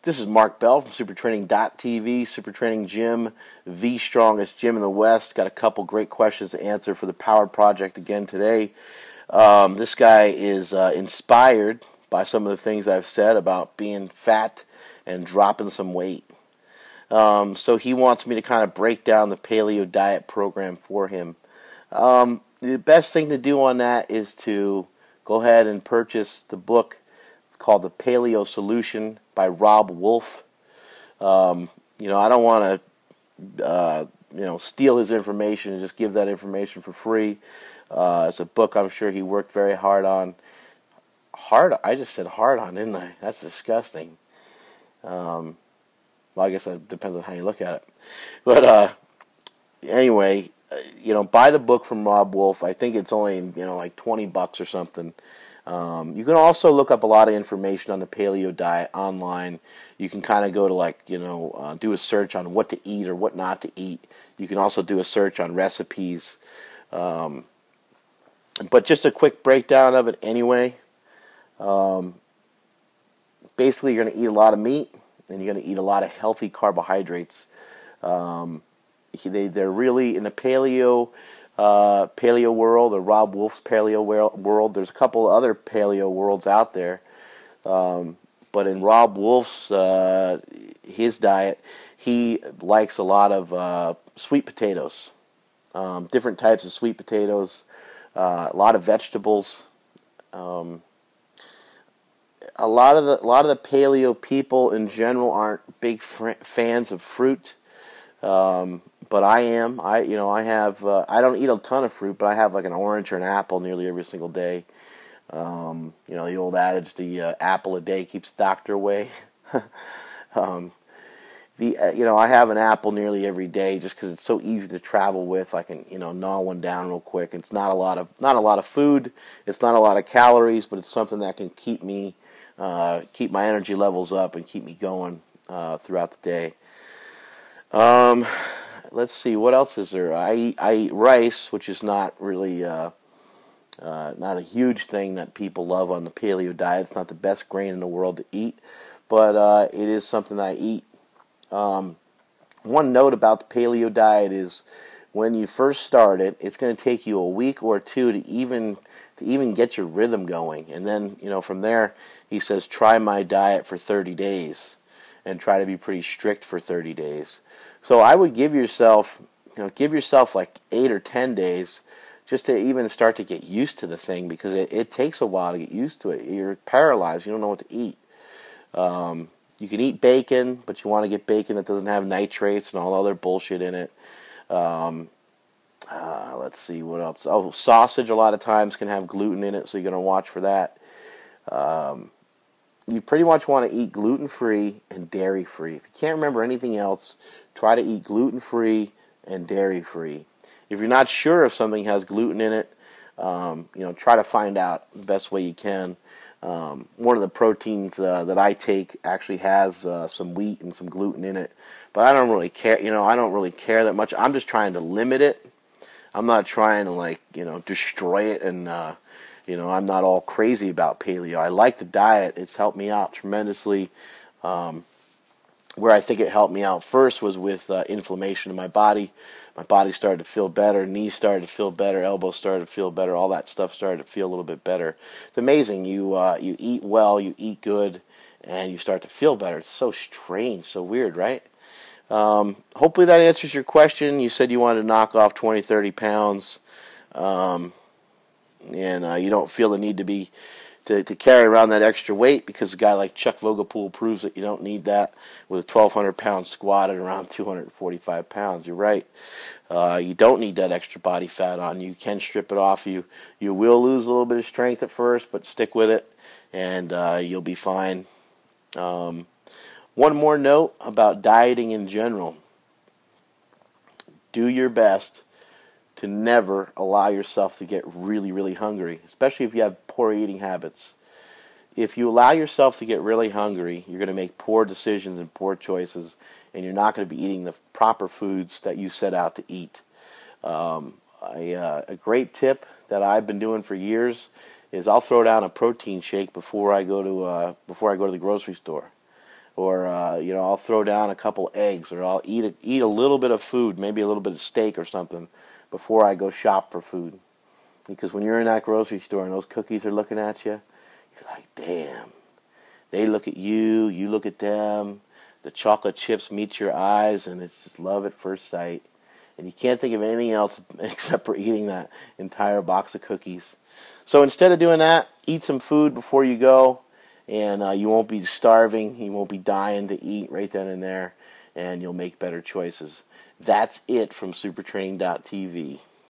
This is Mark Bell from supertraining.tv, Super Training Gym, the strongest gym in the West. Got a couple great questions to answer for the Power Project again today. This guy is inspired by some of the things I've said about being fat and dropping some weight. So he wants me to kind of break down the paleo diet program for him. The best thing to do on that is to go ahead and purchase the book called The Paleo Solution by Rob Wolf. I don't want to, steal his information and just give that information for free. It's a book I'm sure he worked very hard on. I just said hard on, didn't I? That's disgusting. Well, I guess that depends on how you look at it. But anyway, buy the book from Rob Wolf. I think it's only, like $20 or something. You can also look up a lot of information on the paleo diet online. You can kind of go to do a search on what to eat or what not to eat. You can also do a search on recipes. But just a quick breakdown of it anyway. Basically, you're going to eat a lot of meat and you're going to eat a lot of healthy carbohydrates. They're really in the paleo world, or Rob Wolf's paleo world. There's a couple other paleo worlds out there, but in Rob Wolf's his diet, he likes a lot of sweet potatoes, different types of sweet potatoes, a lot of vegetables. A lot of the paleo people in general aren't big fans of fruit. But I am. I don't eat a ton of fruit, but I have like an orange or an apple nearly every single day. The old adage, the apple a day keeps the doctor away. I have an apple nearly every day just because it's so easy to travel with. I can, gnaw one down real quick. It's not a lot of food. It's not a lot of calories, but it's something that can keep my energy levels up and keep me going throughout the day. Let's see, what else is there? I eat rice, which is not really not a huge thing that people love on the paleo diet. It's not the best grain in the world to eat, but it is something that I eat. One note about the paleo diet is when you first start it, it's going to take you a week or two to even get your rhythm going. And then, from there, he says, try my diet for 30 days and try to be pretty strict for 30 days. So I would give yourself like 8 or 10 days just to even start to get used to the thing, because it takes a while to get used to it. You're paralyzed. You don't know what to eat. You can eat bacon, but you want to get bacon that doesn't have nitrates and all other bullshit in it. Let's see, what else? Oh, sausage a lot of times can have gluten in it, so you're going to watch for that. You pretty much want to eat gluten-free and dairy-free. If you can't remember anything else, try to eat gluten-free and dairy-free. If you're not sure if something has gluten in it, try to find out the best way you can. One of the proteins that I take actually has some wheat and some gluten in it, but I don't really care. I don't really care that much. I'm just trying to limit it. I'm not trying to destroy it, and I'm not all crazy about paleo. I like the diet. It's helped me out tremendously. Where I think it helped me out first was with inflammation in my body. My body started to feel better. Knees started to feel better. Elbows started to feel better. All that stuff started to feel a little bit better. It's amazing. You eat well, you eat good, and you start to feel better. It's so strange, so weird, right? Hopefully that answers your question. You said you wanted to knock off 20, 30 pounds. And you don't feel the need to carry around that extra weight, because a guy like Chuck Vogelpool proves that you don't need that with a 1,200-pound squat at around 245 pounds. You're right. You don't need that extra body fat on. You can strip it off. You will lose a little bit of strength at first, but stick with it, and you'll be fine. One more note about dieting in general. Do your best to never allow yourself to get really, really hungry, especially if you have poor eating habits. If you allow yourself to get really hungry, you're going to make poor decisions and poor choices, and you're not going to be eating the proper foods that you set out to eat. A great tip that I've been doing for years is I'll throw down a protein shake before I go to the grocery store. or I'll throw down a couple eggs, or I'll eat a little bit of food, maybe a little bit of steak or something, before I go shop for food. Because when you're in that grocery store and those cookies are looking at you, you're like, damn. They look at you, you look at them. The chocolate chips meet your eyes, and it's just love at first sight. And you can't think of anything else except for eating that entire box of cookies. So instead of doing that, eat some food before you go, and you won't be starving. You won't be dying to eat right then and there, and you'll make better choices. That's it from supertraining.tv.